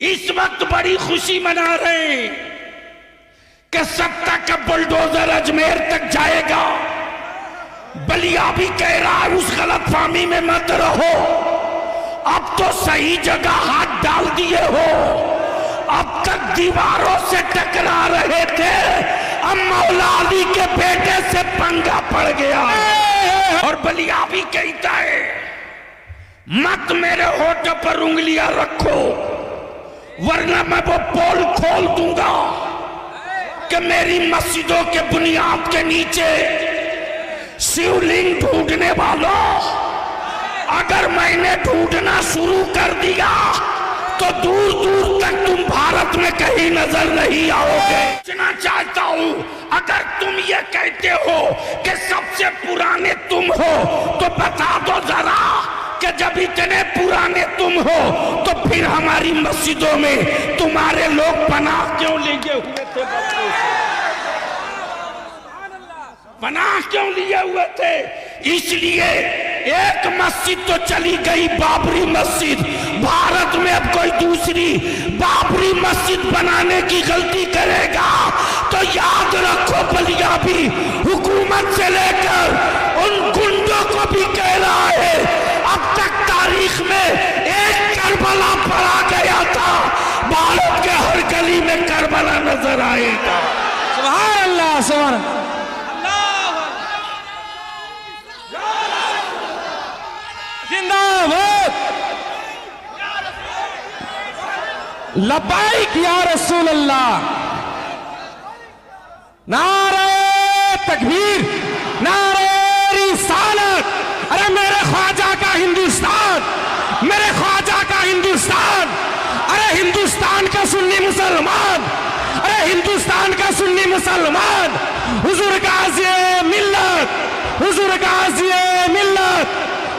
इस वक्त बड़ी खुशी मना रहे हैं कि सत्ता का बुलडोजर अजमेर तक जाएगा। बलिया भी कह रहा है उस गलतफहमी में मत रहो, अब तो सही जगह हाथ डाल दिए हो। अब तक दीवारों से टकरा रहे थे, अब मौला अली के बेटे से पंगा पड़ गया। और बलिया भी कहता है मत मेरे होठों पर उंगलियां रखो, वरना मैं वो पोल खोल दूंगा कि मेरी मस्जिदों के बुनियाद के नीचे शिवलिंग ढूंढने वालों, अगर मैंने ढूंढना शुरू कर दिया तो दूर दूर तक तुम भारत में कहीं नजर नहीं आओगे। पूछना चाहता हूं, अगर तुम ये कहते हो कि सबसे पुराने तुम हो तो बता दो जरा कि जब इतने पुराने तुम हो तो फिर हमारी मस्जिदों में तुम्हारे लोग पनाह क्यों लिए हुए थे? बच्चों से पनाह क्यों लिए हुए थे? इसलिए एक मस्जिद तो चली गई, बाबरी मस्जिद। भारत में अब कोई दूसरी बाबरी मस्जिद बनाने की गलती करेगा तो याद रखो बलिया भी हुकूमत से लेकर उन गुंडों को भी कह रहा है, अब तक तारीख में एक करबला पड़ा गया था, भारत के हर गली में करबला नजर आएगा। सुभान अल्लाह, सुभान अल्लाह। जिंदाबाद, लब्बाइक या रसूल अल्लाह। नारे तकबीर, नारे रिसालत। अरे मेरे ख्वाजा का हिंदुस्तान, मेरे ख्वाजा का हिंदुस्तान। अरे हिंदुस्तान का सुन्नी मुसलमान, अरे हिंदुस्तान का सुन्नी मुसलमान। हुजूर गाज़ी मिल्लत, हुजूर गाज़ी मिल्लत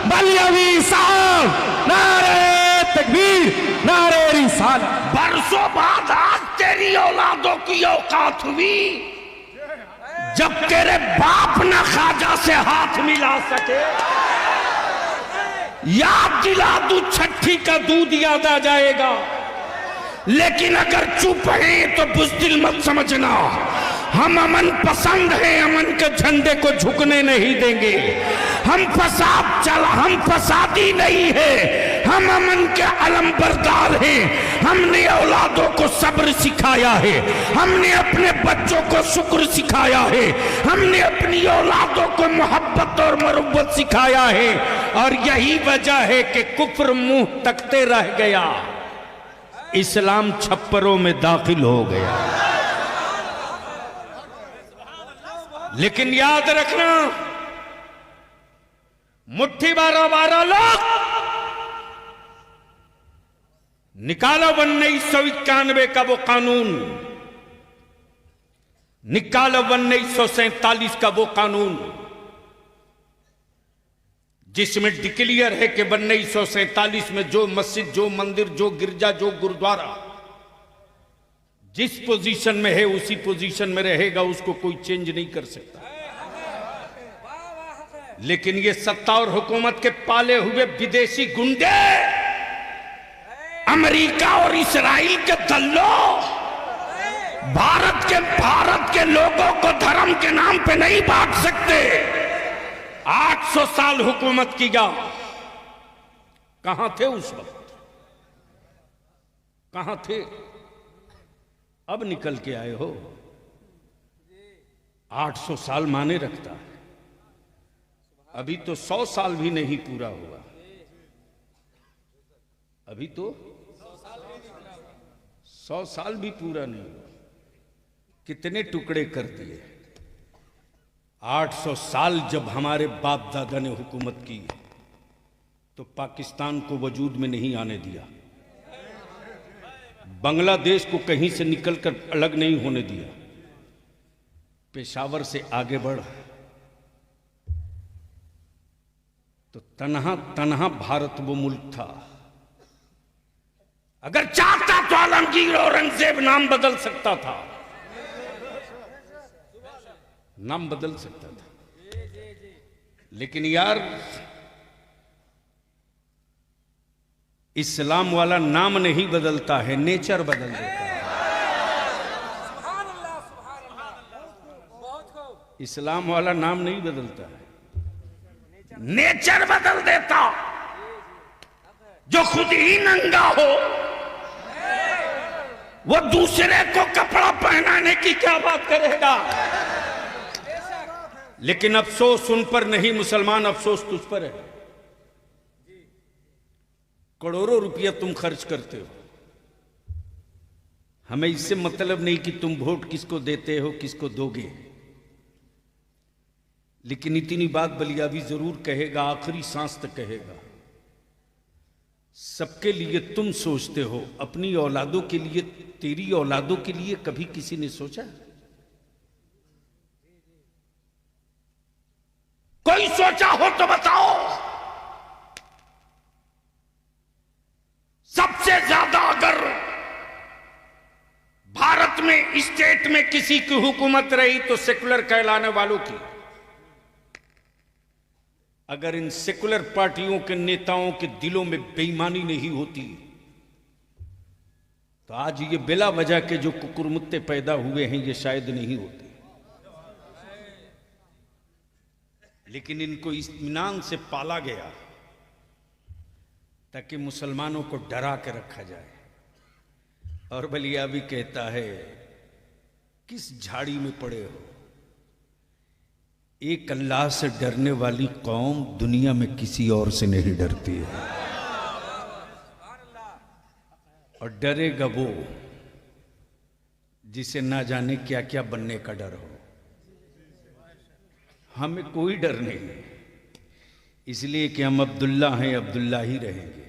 बलियावी साहब, नारे तकबीर, नारे रिसालत। बरसों बाद आज तेरी औलादों की औकात हुई जब तेरे बाप न ख्वाजा से हाथ मिला सके। याद दिला दू, छठी का दूध याद आ जाएगा। लेकिन अगर चुप है तो बुज़दिल मत समझना, हम अमन पसंद हैं, अमन के झंडे को झुकने नहीं देंगे। हम फसादी नहीं है, हम अमन के अलमबरदार हैं। हमने औलादों को सब्र सिखाया है, हमने अपने बच्चों को शुक्र सिखाया है, हमने अपनी औलादों को मोहब्बत और मरुव्वत सिखाया है। और यही वजह है कि कुफ्र मुंह तकते रह गया, इस्लाम छप्परों में दाखिल हो गया। लेकिन याद रखना, मुट्ठी 12 लोग निकालो 1991 का वो कानून, निकालो 1947 का वो कानून जिसमें डिक्लेयर है कि 1947 में जो मस्जिद, जो मंदिर, जो गिरजा, जो गुरुद्वारा जिस पोजीशन में है उसी पोजीशन में रहेगा, उसको कोई चेंज नहीं कर सकता। लेकिन ये सत्ता और हुकूमत के पाले हुए विदेशी गुंडे, अमेरिका और इस्राइल के दल्लों भारत के लोगों को धर्म के नाम पे नहीं बांट सकते। 800 साल हुकूमत किया, कहां थे उस वक्त? कहां थे? अब निकल के आए हो। 800 साल माने रखता है, अभी तो 100 साल भी नहीं पूरा हुआ। अभी तो 100 साल भी पूरा नहीं हुआ, कितने टुकड़े कर दिए। 800 साल जब हमारे बाप दादा ने हुकूमत की तो पाकिस्तान को वजूद में नहीं आने दिया, बांग्लादेश को कहीं से निकलकर अलग नहीं होने दिया, पेशावर से आगे बढ़ तो तन्हा तन्हा भारत वो मुल्क था। अगर चाहता तो आलमगीर औरंगजेब नाम बदल सकता था, नाम बदल सकता था। लेकिन यार इस्लाम वाला नाम नहीं बदलता है, नेचर बदल देता है। इस्लाम वाला नाम नहीं बदलता है, नेचर बदल देता। जो खुद ही नंगा हो वो दूसरे को कपड़ा पहनाने की क्या बात करेगा। लेकिन अफसोस उन पर नहीं मुसलमान, अफसोस तुझ पर है। करोड़ों रुपया तुम खर्च करते हो, हमें इससे मतलब नहीं कि तुम वोट किसको देते हो, किसको दोगे। लेकिन इतनी बात बलियाबी जरूर कहेगा, आखिरी सांस तक कहेगा। सबके लिए तुम सोचते हो, अपनी औलादों के लिए, तेरी औलादों के लिए कभी किसी ने सोचा? कोई सोचा हो तो बताओ। सबसे ज्यादा अगर भारत में स्टेट में किसी की हुकूमत रही तो सेकुलर कहलाने वालों की। अगर इन सेकुलर पार्टियों के नेताओं के दिलों में बेईमानी नहीं होती तो आज ये बिला वजह के जो कुकुरमुत्ते पैदा हुए हैं ये शायद नहीं होते। लेकिन इनको इत्मीनान से पाला गया ताकि मुसलमानों को डरा के रखा जाए। और बलिया भी कहता है, किस झाड़ी में पड़े हो। एक अल्लाह से डरने वाली कौम दुनिया में किसी और से नहीं डरती है। और डरेगा वो जिसे ना जाने क्या क्या बनने का डर हो। हमें कोई डर नहीं, इसलिए कि हम अब्दुल्ला हैं, अब्दुल्ला ही रहेंगे।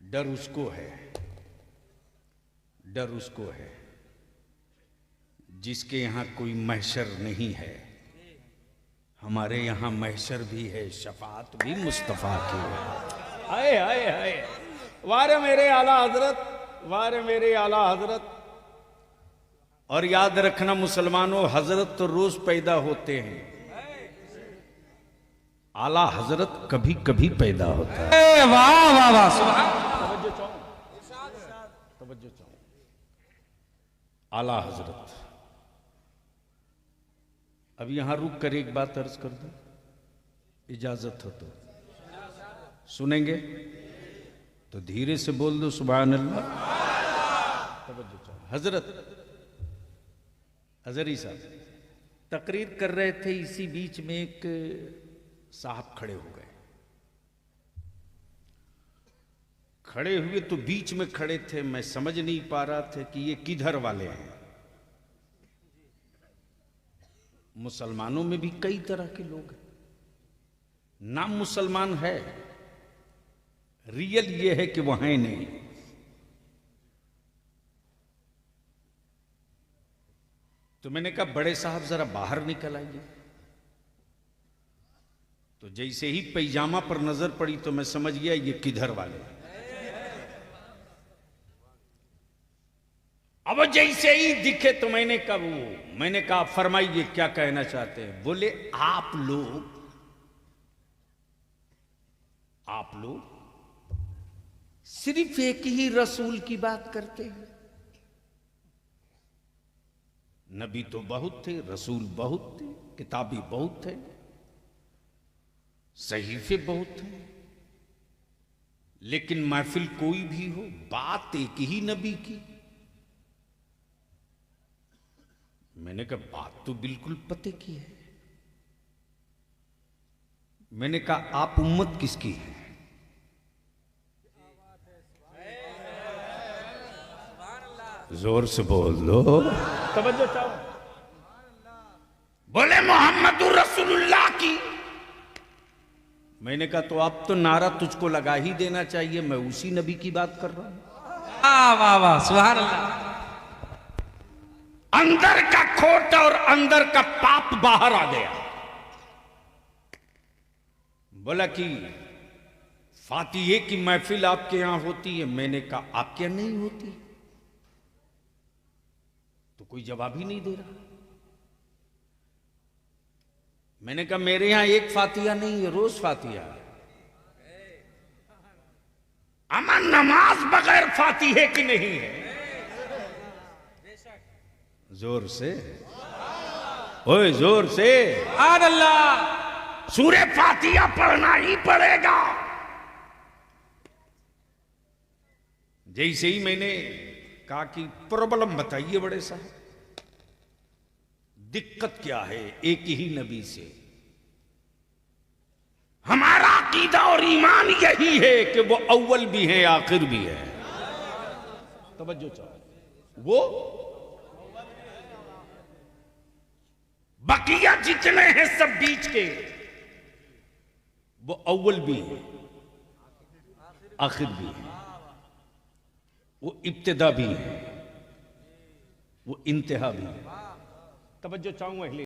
डर उसको है, डर उसको है जिसके यहां कोई महशर नहीं है। हमारे यहां महशर भी है, शफाअत भी मुस्तफा की है। हाय हाय हाय, वारे मेरे आला हजरत, वारे मेरे आला हजरत। और याद रखना मुसलमानों, हजरत तो रोज पैदा होते हैं, आला हजरत कभी कभी पैदा होता है। वाह वाह वाह, तवज्जो चाहूं, आला हजरत। अब यहां रुक कर एक बात अर्ज कर दूं, इजाजत हो तो सुनेंगे? तो धीरे से बोल दो सुभान अल्लाह। तवज्जो चाहूं। हजरत हजरी साहब तकरीर कर रहे थे, इसी बीच में एक साहब खड़े हो गए। खड़े हुए तो बीच में खड़े थे, मैं समझ नहीं पा रहा था कि ये किधर वाले हैं। मुसलमानों में भी कई तरह के लोग हैं, नाम मुसलमान है, रियल ये है कि वह है नहीं। तो मैंने कहा बड़े साहब जरा बाहर निकल आइए। तो जैसे ही पैजामा पर नजर पड़ी तो मैं समझ गया ये किधर वाले। अब जैसे ही दिखे तो मैंने कहा फरमाइए क्या कहना चाहते हैं। बोले आप लोग सिर्फ एक ही रसूल की बात करते हैं। नबी तो बहुत थे, रसूल बहुत थे, किताबी बहुत थे, सहीफे बहुत थे, लेकिन महफिल कोई भी हो, बात एक ही नबी की। मैंने कहा बात तो बिल्कुल पते की है। मैंने कहा आप उम्मत किसकी है? जोर से बोल दो, तवज्जो चाहो। बोले मोहम्मद रसूलुल्लाह की। मैंने कहा तो अब तो नारा तुझको लगा ही देना चाहिए, मैं उसी नबी की बात कर रहा हूं। वाह वाह, सुभान अल्लाह। अंदर का खोट और अंदर का पाप बाहर आ गया। बोला कि फातिहे की महफिल आपके यहां होती है। मैंने कहा आपके यहां नहीं होती। तो कोई जवाब ही नहीं दे रहा। मैंने कहा मेरे यहां एक फातिहा नहीं है, रोज फातिहा है। अमन नमाज बगैर फातिहे की नहीं है। जोर से, ओए जोर से सुभान अल्लाह। सूरे फातिहा पढ़ना ही पड़ेगा। जैसे ही मैंने कहा कि प्रॉब्लम बताइए बड़े साहब, दिक्कत क्या है एक ही नबी से। हमारा अकीदा और ईमान यही है कि वो अव्वल भी है आखिर भी है। तवज्जो चाहो, वो बकिया जितने हैं सब बीच के, वो अव्वल भी है आखिर भी है, वो इब्तिदा भी है, वो इंतहा भी है। तवज्जो चाहूंगा।